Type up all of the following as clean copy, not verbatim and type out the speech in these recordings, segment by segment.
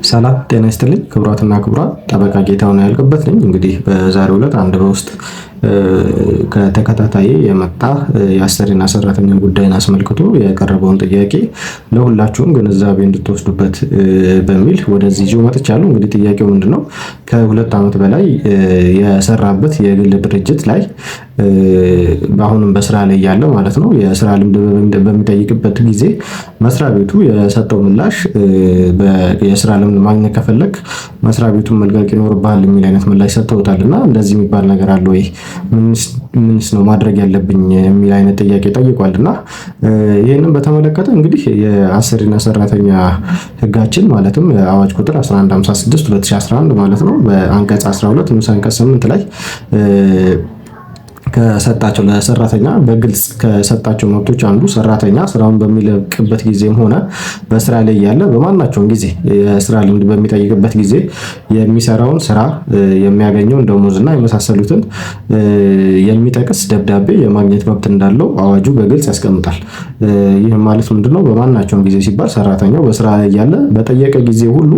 ሰላም ጤና ይስጥልኝ ክቡራትና ክቡራን፣ ጠበቃ ጌታሁን ያልቅበት ነኝ። እንግዲህ በዛሬው ዕለት አንድ በውስጥ ከተከታታይ የመጣ የአሰሪና ሰራተኛ ጉዳይን አስመልክቶ የቀረበውን ጥያቄ ለሁላችሁም ግንዛቤ እንድትወስዱበት በሚል ወደዚህ ይዤ መጥቻለሁ። እንግዲህ ጥያቄው ምንድነው? ከ2 ዓመት በላይ የሰራበት የግል ድርጅት ላይ አሁንም በስራ ላይ ያለ ማለት ነው የስራ ልምድ በሚጠይቅበት ጊዜ መስሪያ ቤቱ የሰጠው ምላሽ የስራ ልምድ ማግኘት ከፈለግ መስሪያ ቤቱን መልቀቅ ይኖርብሃል የሚል አይነት ምላሽ ሰጥተውታልና እንደዚህ የሚባል ነገር አለ ወይ? ምንስ ነው ማድረግ ያለብኝ የሚል አይነት ጥያቄ ጠይቋልና ይህንን በተመለከተ እንግዲህ የአሰሪና ሰራተኛ ሕጋችን ማለትም አዋጅ ቁጥር 1156 2011 ማለት ነው በአንቀጽ 12 ንዑስ አንቀጽ 8 ላይ ከሰጣቸው ለሰራተኛ በግልጽ ከሰጣቸው መብቶች አንዱ ሰራተኛ ስራውን በሚለቅበት ጊዜም ሆነ በስራ ላይ ያለ በማናቸውም ጊዜ የስራ ልምድ በሚጠይቅበት ጊዜ የሚሰራውን ስራ የሚያገኘውን ደሞዝና የመሳሰሉትን የሚጠቅስ ደብዳቤ የማግኘት መብት እንዳለው አዋጁ በግልጽ ያስቀምጣል። ይህም ማለት ምንድነው? በማናቸውም ጊዜ ሲባል ሰራተኛው በስራ ላይ ያለ በጠየቀ ጊዜ ሁሉ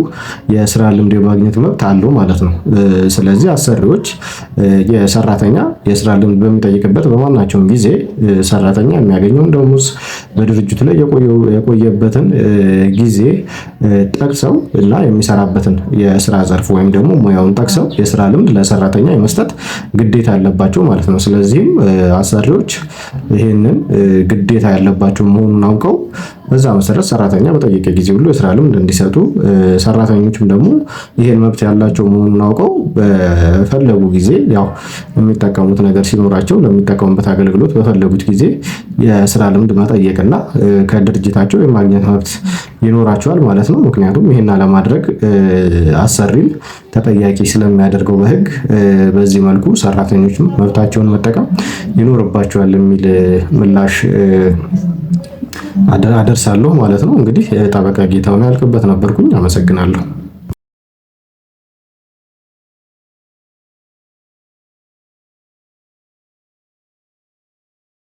የስራ ልምድ የማግኘት መብት አለው ማለት ነው። ስለዚህ አሰሪዎች የሰራተኛ የስራ ልምድ በሚጠይቅበት በማናቸውም ጊዜ ሰራተኛ የሚያገኘውን ደሞዝ በድርጅቱ ላይ የቆየበትን ጊዜ ጠቅሰው እና የሚሰራበትን የስራ ዘርፍ ወይም ደግሞ ሙያውን ጠቅሰው የስራ ልምድ ለሰራተኛ የመስጠት ግዴታ ያለባቸው ማለት ነው። ስለዚህም አሰሪዎች ይህንን ግዴታ ያለባቸው መሆኑን አውቀው በዛ መሰረት ሰራተኛ በጠየቀ ጊዜ ሁሉ የስራ ልምድ እንዲሰጡ፣ ሰራተኞችም ደግሞ ይሄን መብት ያላቸው መሆኑን አውቀው በፈለጉ ጊዜ ያው የሚጠቀሙት ነገር ሲኖራቸው ለሚጠቀሙበት አገልግሎት በፈለጉት ጊዜ የስራ ልምድ መጠየቅና ከድርጅታቸው የማግኘት መብት ይኖራቸዋል ማለት ነው። ምክንያቱም ይሄን ለማድረግ አሰሪን ተጠያቂ ስለሚያደርገው በህግ በዚህ መልኩ ሰራተኞችም መብታቸውን መጠቀም ይኖርባቸዋል የሚል ምላሽ አደርሳለሁ ማለት ነው። እንግዲህ ጠበቃ ጌታሁን ያልቅበት ነበርኩኝ። አመሰግናለሁ።